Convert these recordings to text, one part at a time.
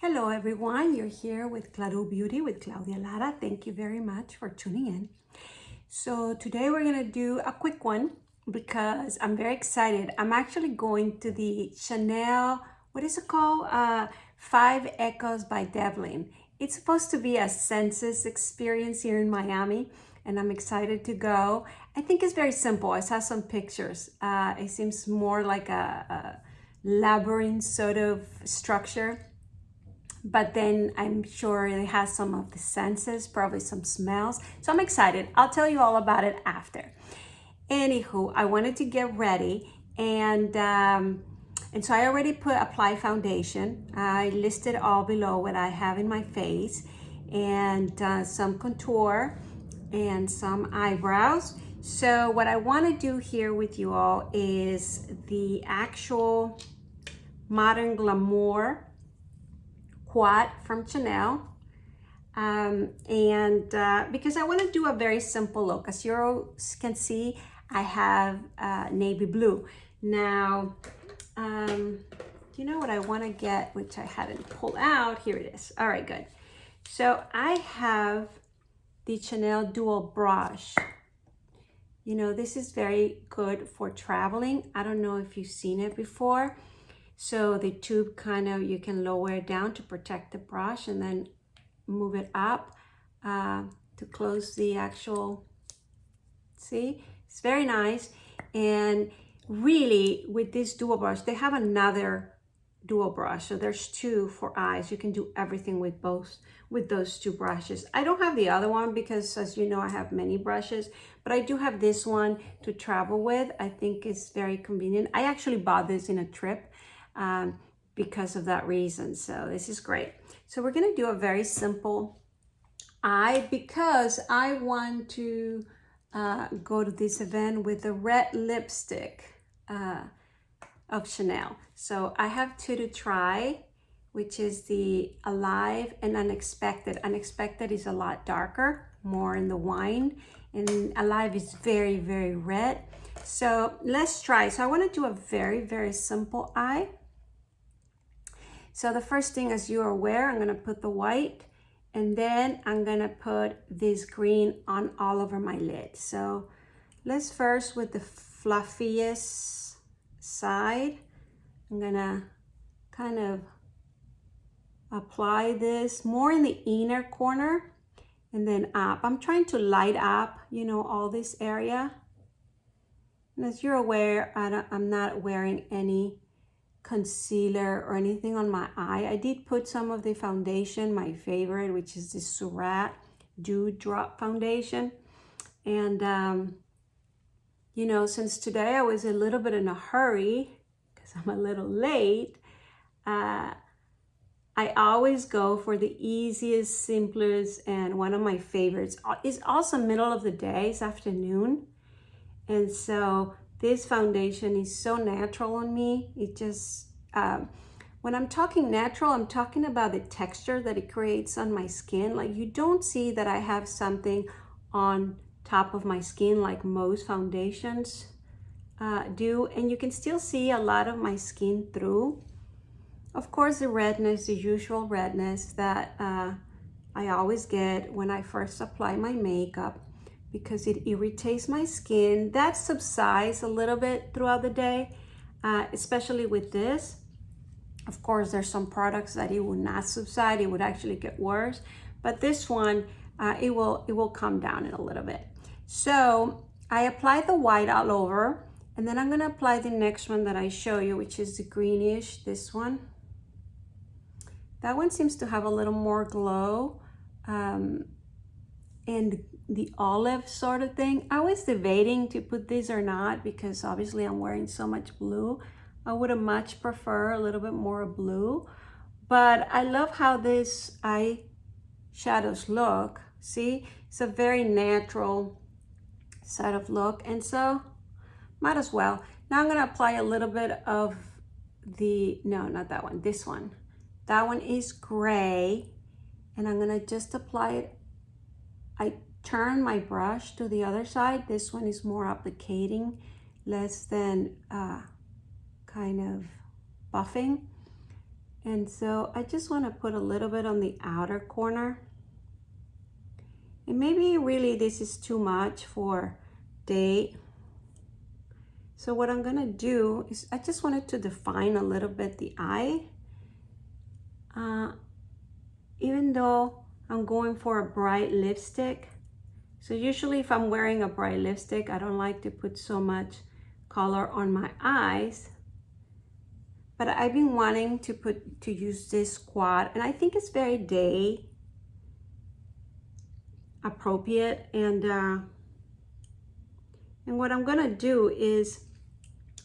Hello everyone, you're here with Claro Beauty with Claudia Lara. Thank you very much for tuning in. So today we're gonna do a quick one because I'm very excited. I'm actually going to the Chanel, what is it called? Five Echoes by Devlin. It's supposed to be a census experience here in Miami and I'm excited to go. I think it's very simple. I saw some pictures. It seems more like a labyrinth sort of structure. But then I'm sure it has some of the senses, probably some smells. So I'm excited. I'll tell you all about it after. Anywho, I wanted to get ready and so I already apply foundation. I listed all below what I have in my face and some contour and some eyebrows. So what I want to do here with you all is the actual Modern Glamour quad from Chanel, because I want to do a very simple look. As you can see, I have navy blue. Now, you know what I want to get, which I hadn't pulled out? Here it is. All right, good. So I have the Chanel dual brush. You know, this is very good for traveling. I don't know if you've seen it before. So the tube kind of, you can lower it down to protect the brush and then move it up to close the actual, see? It's very nice. And really with this dual brush, they have another dual brush. So there's two for eyes. You can do everything with those two brushes. I don't have the other one because as you know, I have many brushes, but I do have this one to travel with. I think it's very convenient. I actually bought this in a trip. Because of that reason. So this is great. So we're going to do a very simple eye because I want to go to this event with the red lipstick of Chanel. So I have two to try, which is the Alive and Unexpected. Unexpected is a lot darker, more in the wine, and Alive is very, very red. So let's try. So I want to do a very, very simple eye. So the first thing, as you are aware, I'm going to put the white and then I'm going to put this green on all over my lid. So let's first with the fluffiest side. I'm going to kind of apply this more in the inner corner and then up. I'm trying to light up, you know, all this area. And as you're aware, I'm not wearing any concealer or anything on my eye. I did put some of the foundation, my favorite, which is the Surratt Dew Drop Foundation. And, you know, since today I was a little bit in a hurry because I'm a little late, I always go for the easiest, simplest, and one of my favorites. It's also middle of the day, it's afternoon. And so this foundation is so natural on me. It just, when I'm talking natural, I'm talking about the texture that it creates on my skin. Like you don't see that I have something on top of my skin like most foundations do. And you can still see a lot of my skin through. Of course, the redness, the usual redness that I always get when I first apply my makeup, because it irritates my skin. That subsides a little bit throughout the day, especially with this. Of course, there's some products that it would not subside, it would actually get worse. But this one, it will come down in a little bit. So I applied the white all over, and then I'm gonna apply the next one that I show you, which is the greenish, this one. That one seems to have a little more glow. And the olive sort of thing. I was debating to put this or not because obviously I'm wearing so much blue. I would have much prefer a little bit more blue, but I love how this eyeshadows look. See, it's a very natural sort of look, and so might as well. Now I'm gonna apply a little bit of the, no, not that one, this one. That one is gray, and I'm gonna just apply it. I turn my brush to the other side. This one is more applicating, less than kind of buffing. And so I just want to put a little bit on the outer corner. And maybe really this is too much for day. So what I'm gonna do is I just wanted to define a little bit the eye. Even though I'm going for a bright lipstick. So usually if I'm wearing a bright lipstick, I don't like to put so much color on my eyes. But I've been wanting to use this quad, and I think it's very day appropriate. And what I'm gonna do is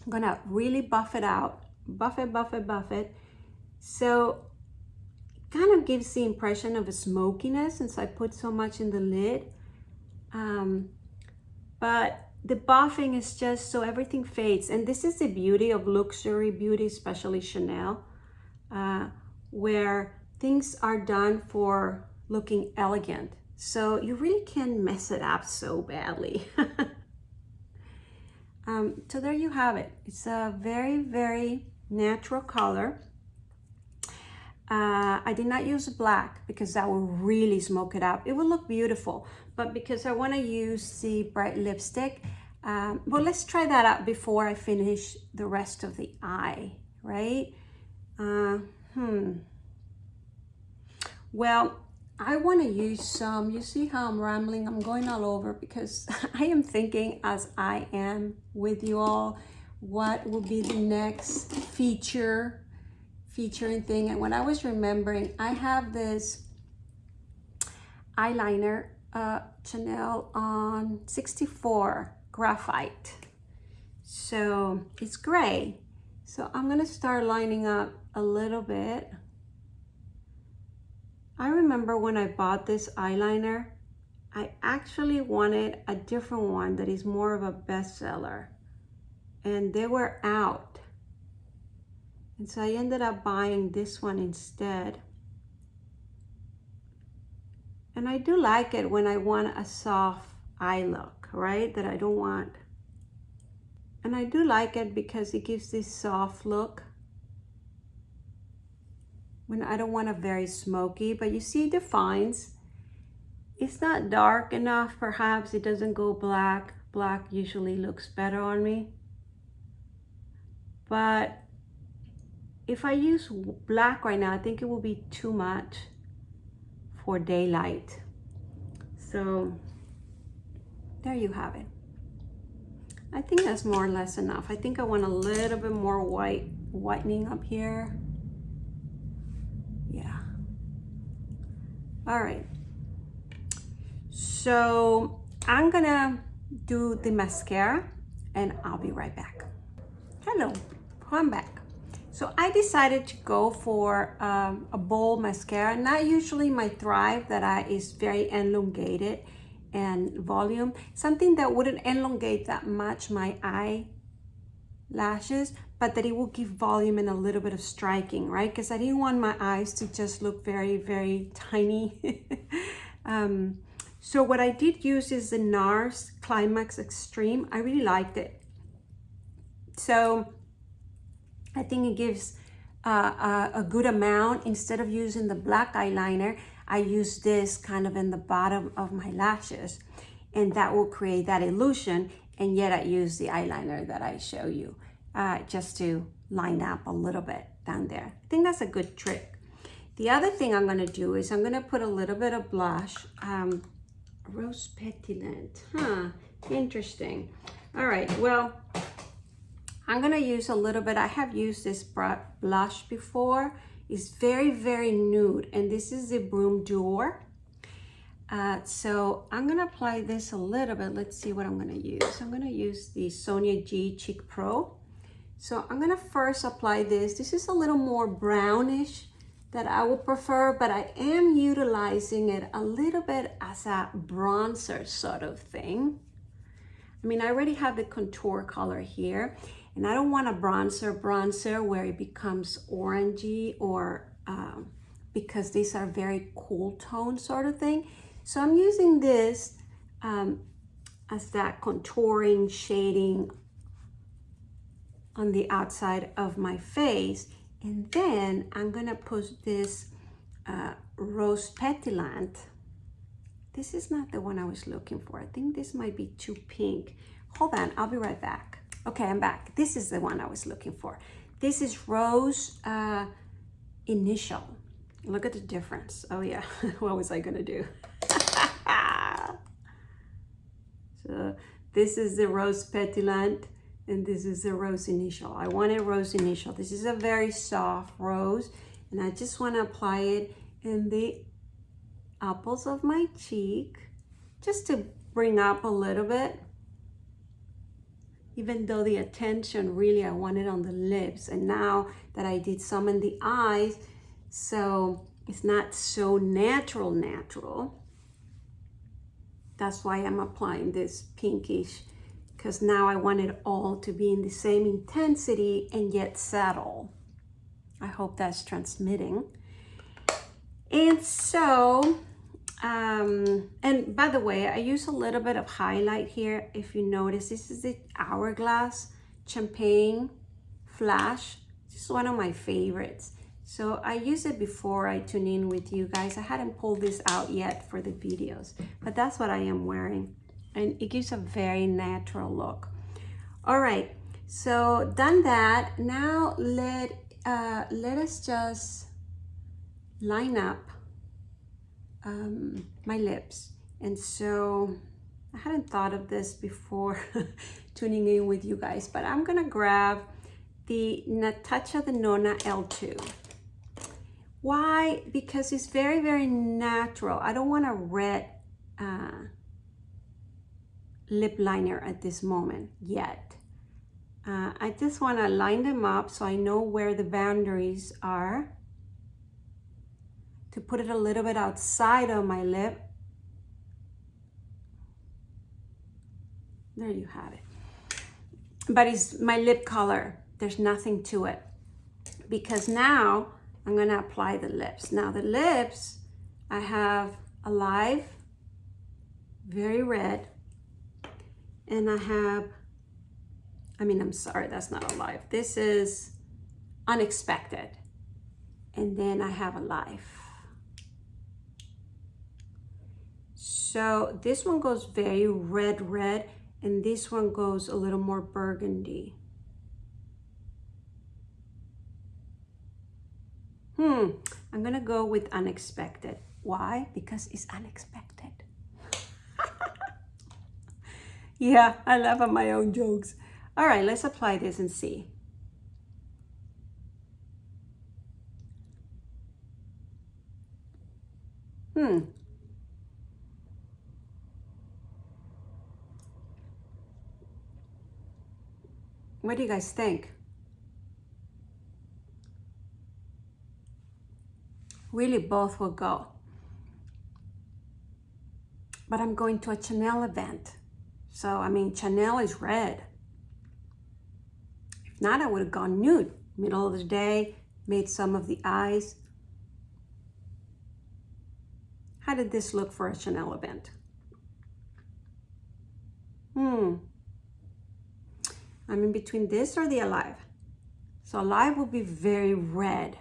I'm gonna really buff it out, buff it. So it kind of gives the impression of a smokiness since I put so much in the lid. But the buffing is just so everything fades. And this is the beauty of luxury beauty, especially Chanel, where things are done for looking elegant. So you really can't mess it up so badly. So there you have it. It's a very, very natural color. I did not use black because that will really smoke it up. It will look beautiful, but because I want to use the bright lipstick, well, let's try that out before I finish the rest of the eye, right? Well, I want to use some, you see how I'm rambling, I'm going all over because I am thinking as I am with you all, what will be the next featuring thing. And when I was remembering, I have this eyeliner, Chanel on 64 Graphite. So it's gray. So I'm gonna start lining up a little bit. I remember when I bought this eyeliner, I actually wanted a different one that is more of a bestseller, and they were out. And so I ended up buying this one instead. And I do like it when I want a soft eye look, right? That I don't want. And I do like it because it gives this soft look when I don't want a very smoky, but you see it defines. It's not dark enough, perhaps. It doesn't go black. Black usually looks better on me. But if I use black right now, I think it will be too much for daylight. So there you have it. I think that's more or less enough. I think I want a little bit more whitening up here. Yeah. All right. So I'm gonna do the mascara and I'll be right back. Hello, I'm back. So I decided to go for a bold mascara, not usually my Thrive that is very elongated and volume, something that wouldn't elongate that much my eyelashes, but that it will give volume and a little bit of striking, right? Because I didn't want my eyes to just look very, very tiny. So what I did use is the Nars Climax Extreme. I really liked it. So I think it gives a good amount. Instead of using the black eyeliner, I use this kind of in the bottom of my lashes, and that will create that illusion. And yet I use the eyeliner that I show you just to line up a little bit down there. I think that's a good trick. The other thing I'm gonna do is I'm gonna put a little bit of blush, Rose Petulant, interesting. All right, well, I'm gonna use a little bit. I have used this blush before. It's very, very nude, and this is the Broom D'Or. So I'm gonna apply this a little bit. Let's see what I'm gonna use. I'm gonna use the Sonia G Cheek Pro. So I'm gonna first apply this. This is a little more brownish that I would prefer, but I am utilizing it a little bit as a bronzer sort of thing. I mean, I already have the contour color here, and I don't want a bronzer where it becomes orangey or because these are very cool tone sort of thing. So I'm using this as that contouring shading on the outside of my face, And then I'm gonna put this Rose Petulant. This is not the one I was looking for. I think this might be too pink. Hold on, I'll be right back. Okay, I'm back. This is the one I was looking for. This is Rose Initial. Look at the difference. Oh yeah, what was I gonna do? So this is the Rose Petulant and this is the Rose Initial. I wanted Rose Initial. This is a very soft rose and I just want to apply it in the apples of my cheek just to bring up a little bit, even though the attention really I wanted on the lips. And now that I did some in the eyes, so it's not so natural. That's why I'm applying this pinkish, because now I want it all to be in the same intensity and yet subtle. I hope that's transmitting. And so, and by the way, I use a little bit of highlight here. If you notice, this is the Hourglass Champagne Flash. This is one of my favorites. So I use it before I tune in with you guys. I hadn't pulled this out yet for the videos, but that's what I am wearing. And it gives a very natural look. All right, so done that. Now let us just line up my lips. And so I hadn't thought of this before tuning in with you guys, but I'm gonna grab the Natasha Denona L2. Why? Because it's very, very natural. I don't want a red lip liner at this moment yet. I just want to line them up so I know where the boundaries are, to put it a little bit outside of my lip. There you have it. But it's my lip color. There's nothing to it, because now I'm going to apply the lips. Now the lips, I have Alive, very red, and I have, I'm sorry, that's not Alive. This is Unexpected. And then I have Alive. So this one goes very red, and this one goes a little more burgundy. I'm gonna go with Unexpected. Why? Because it's unexpected. Yeah, I laugh at my own jokes. All right, let's apply this and see. What do you guys think? Really, both will go. But I'm going to a Chanel event. So, Chanel is red. If not, I would have gone nude. Middle of the day, made some of the eyes. How did this look for a Chanel event? I'm in between this or the Alive. So Alive will be very red.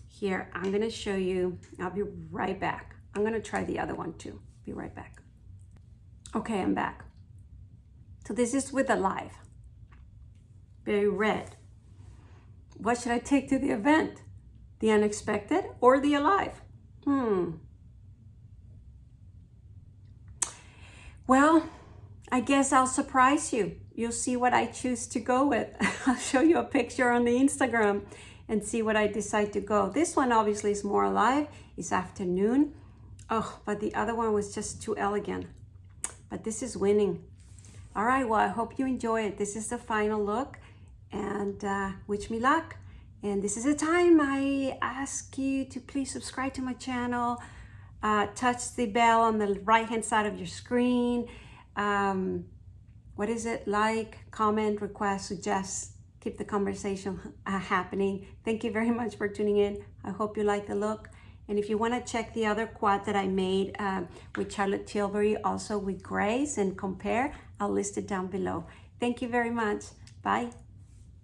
Here, I'm gonna show you, I'll be right back. I'm gonna try the other one too. Be right back. Okay, I'm back. So this is with Alive. Very red. What should I take to the event? The Unexpected or the Alive? Well, I guess I'll surprise you. You'll see what I choose to go with. I'll show you a picture on the Instagram and see what I decide to go. This one obviously is more Alive. It's afternoon. Oh, but the other one was just too elegant. But this is winning. All right, well, I hope you enjoy it. This is the final look, and wish me luck. And this is the time I ask you to please subscribe to my channel, touch the bell on the right-hand side of your screen. What is it? Like, comment, request, suggest. Keep the conversation happening. Thank you very much for tuning in. I hope you like the look. And if you want to check the other quad that I made with Charlotte Tilbury, also with Grace, and compare, I'll list it down below. Thank you very much. Bye.